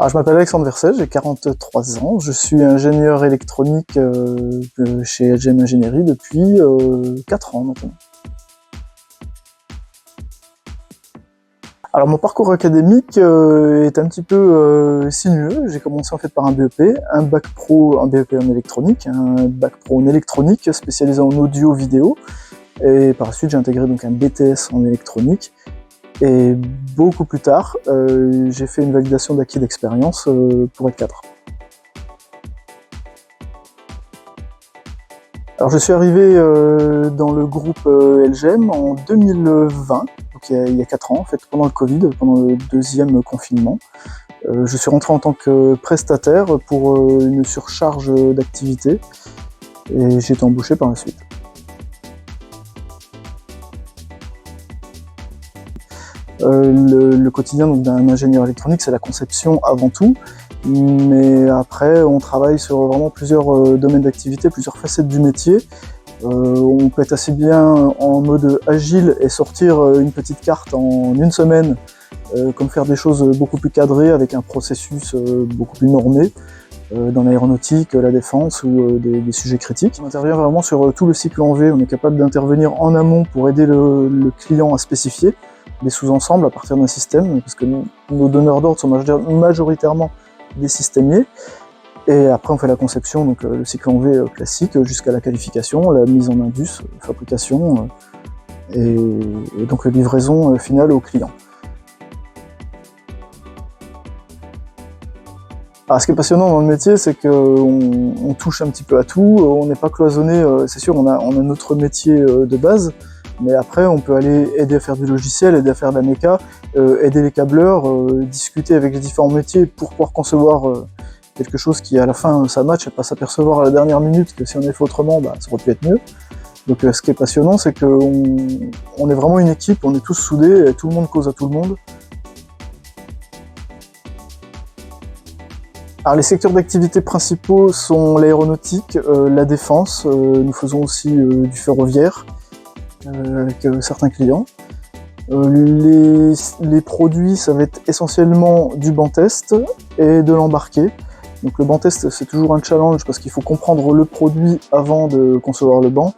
Alors, je m'appelle Alexandre Verset, j'ai 43 ans, je suis ingénieur électronique chez LGM Ingénierie depuis 4 ans maintenant. Alors mon parcours académique est un petit peu sinueux. J'ai commencé en fait par un BEP, un bac pro, un BEP en électronique, un bac pro en électronique spécialisé en audio-vidéo, et par la suite j'ai intégré donc un BTS en électronique. Et beaucoup plus tard, j'ai fait une validation d'acquis d'expérience pour être cadre. Alors je suis arrivé dans le groupe LGM en 2020, donc il y a 4 ans en fait, pendant le Covid, pendant le deuxième confinement. Je suis rentré en tant que prestataire pour une surcharge d'activité et j'ai été embauché par la suite. Le quotidien d'un ingénieur électronique, c'est la conception avant tout, mais après on travaille sur vraiment plusieurs domaines d'activité, plusieurs facettes du métier. On peut être assez bien en mode agile et sortir une petite carte en une semaine, comme faire des choses beaucoup plus cadrées avec un processus beaucoup plus normé, dans l'aéronautique, la défense ou des sujets critiques. On intervient vraiment sur tout le cycle en V, on est capable d'intervenir en amont pour aider le client à spécifier des sous-ensembles à partir d'un système, parce que nos donneurs d'ordre sont majoritairement des systémiers. Et après on fait la conception, donc le cycle en V classique, jusqu'à la qualification, la mise en indus, fabrication, et donc la livraison finale au client. Alors ce qui est passionnant dans le métier, c'est qu'on touche un petit peu à tout, on n'est pas cloisonné, c'est sûr, on a notre métier de base, mais après on peut aller aider à faire du logiciel, aider à faire de la méca, aider les câbleurs, discuter avec les différents métiers pour pouvoir concevoir quelque chose qui à la fin ça match et pas s'apercevoir à la dernière minute que si on est fait autrement, ça aurait pu être mieux. Donc ce qui est passionnant, c'est qu'on est vraiment une équipe, on est tous soudés, et tout le monde cause à tout le monde. Alors les secteurs d'activité principaux sont l'aéronautique, la défense, nous faisons aussi du ferroviaire avec certains clients. Les produits, ça va être essentiellement du banc test et de l'embarqué. Donc le banc test, c'est toujours un challenge parce qu'il faut comprendre le produit avant de concevoir le banc.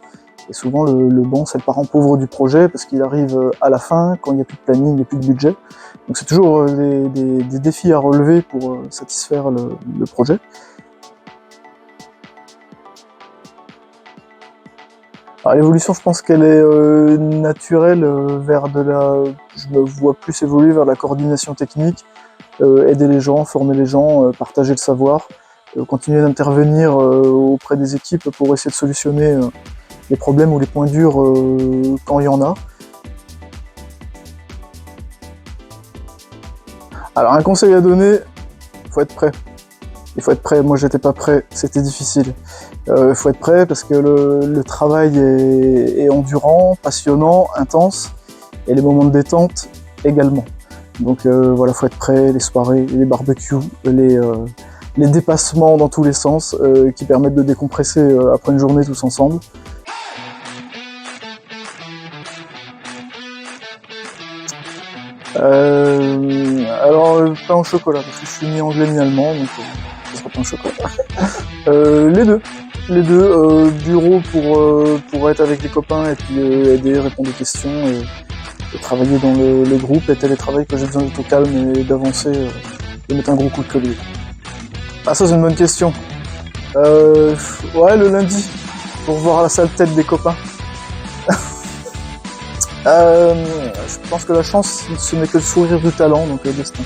Et souvent le banc, c'est le parent pauvre du projet parce qu'il arrive à la fin, quand il n'y a plus de planning, il n'y a plus de budget. Donc c'est toujours des défis à relever pour satisfaire le projet. Alors l'évolution, je pense qu'elle est naturelle je me vois plus évoluer vers la coordination technique, aider les gens, former les gens, partager le savoir, continuer d'intervenir auprès des équipes pour essayer de solutionner les problèmes ou les points durs quand il y en a. Alors un conseil à donner, il faut être prêt. Il faut être prêt, moi j'étais pas prêt, c'était difficile. Il faut être prêt parce que le travail est endurant, passionnant, intense, et les moments de détente également. Donc voilà, faut être prêt, les soirées, les barbecues, les dépassements dans tous les sens qui permettent de décompresser après une journée tous ensemble. Alors pain au chocolat, parce que je suis ni anglais ni allemand, donc ce sera pain au chocolat. Les deux, bureau pour être avec les copains et puis aider, répondre aux questions et travailler dans le groupe, et télétravail que j'ai besoin d'être au calme et d'avancer, de mettre un gros coup de collier. Ah ça c'est une bonne question. Ouais, le lundi, pour voir la sale tête des copains. Je pense que la chance, ce n'est que le sourire du talent, donc le destin.